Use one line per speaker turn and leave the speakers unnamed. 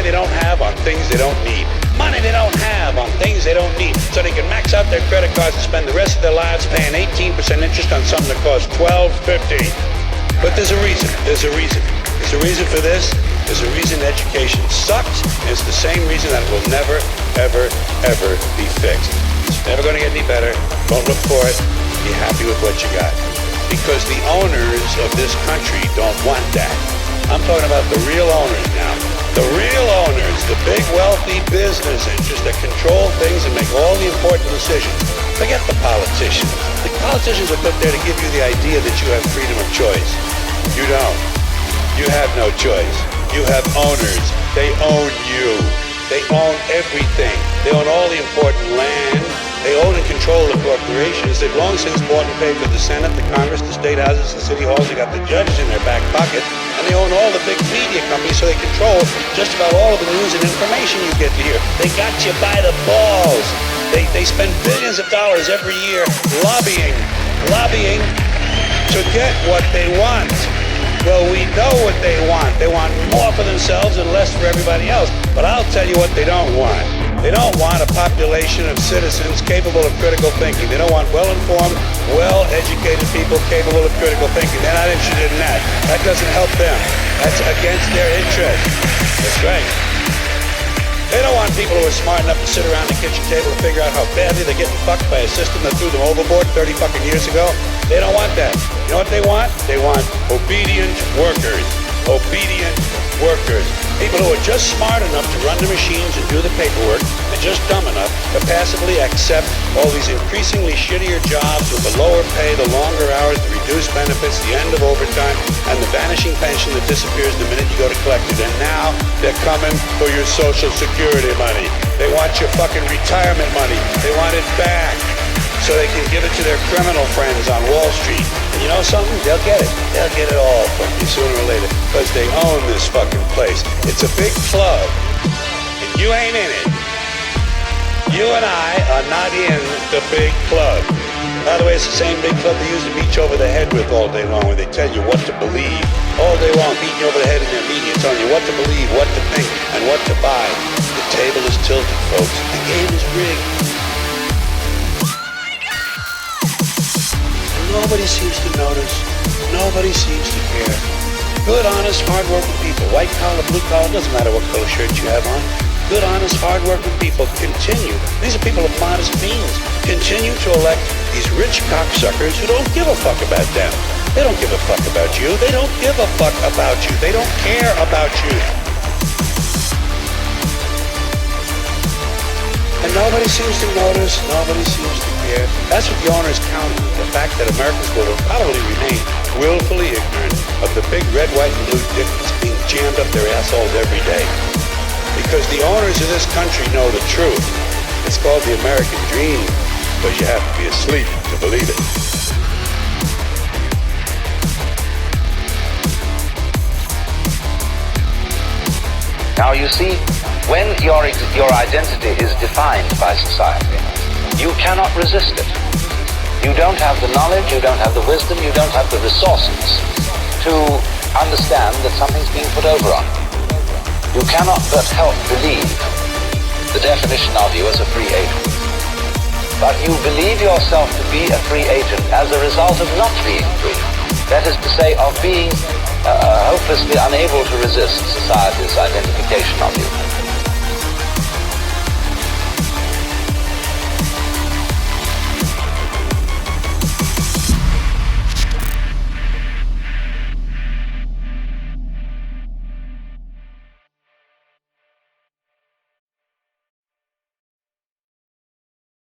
they don't have on things they don't need. Money they don't have on things they don't need. So they can max out their credit cards and spend the rest of their lives paying 18% interest on something that costs $12, $15. But there's a reason. There's a reason. There's a reason for this. There's a reason education sucks. And it's the same reason that it will never, ever, ever be fixed. It's never going to get any better. Don't look for it. Be happy with what you got. Because the owners of this country don't want that. I'm talking about the real owners now. The real owners, the big wealthy business interests that control things and make all the important decisions. Forget the politicians. The politicians are put there to give you the idea that you have freedom of choice. You don't. You have no choice. You have owners. They own you. They own everything. They own all the important land. They own and control the corporations. They've long since bought and paid for the Senate, the Congress, the state houses, the city halls. They got the judges in their back pocket. And they own all the big media companies, so they control just about all of the news and information you get to hear. They got you by the balls. They spend billions of dollars every year lobbying to get what they want. Well, we know what they want. They want more for themselves and less for everybody else. But I'll tell you what they don't want. They don't want a population of citizens capable of critical thinking. They don't want well-informed, well-educated people capable of critical thinking. They're not interested in that. That doesn't help them. That's against their interest. That's right. They don't want people who are smart enough to sit around the kitchen table and figure out how badly they're getting fucked by a system that threw them overboard 30 fucking years ago. They don't want that. You know what they want? They want obedient workers. Obedient workers. People who are just smart enough to run the machines and do the paperwork and just dumb enough to passively accept all these increasingly shittier jobs with the lower pay, the longer hours, the reduced benefits, the end of overtime, and the vanishing pension that disappears the minute you go to collect it. And now they're coming for your Social Security money. They want your fucking retirement money. They want it back so they can give it to their criminal friends on Wall Street. And you know something? They'll get it. They'll get it all from you sooner or later because they own this fucking place. It's a big club, and you ain't in it. You and I are not in the big club. By the way, it's the same big club they used to beat you over the head with all day long when they tell you what to believe. All day long, beating you over the head in their media, telling you what to believe, what to think, and what to buy. The table is tilted, folks. The game is rigged. Nobody seems to notice. Nobody seems to care. Good, honest, hard-working people, white collar, blue collar, doesn't matter what color shirt you have on. Good, honest, hard-working people continue. These are people of modest means. Continue to elect these rich cocksuckers who don't give a fuck about them. They don't give a fuck about you. They don't give a fuck about you. They don't care about you. And nobody seems to notice. Nobody seems to care. That's what the owners count on. The fact that Americans will probably remain willfully ignorant of the big red, white, and blue dick that's being jammed up their assholes every day. Because the owners of this country know the truth. It's called the American dream, but you have to be asleep to believe it.
Now you see, when your identity is defined by society, you cannot resist it. You don't have the knowledge, you don't have the wisdom, you don't have the resources to understand that something's being put over on you. You cannot but help believe the definition of you as a free agent. But you believe yourself to be a free agent as a result of not being free. That is to say, of being hopelessly unable to resist society's identification of you.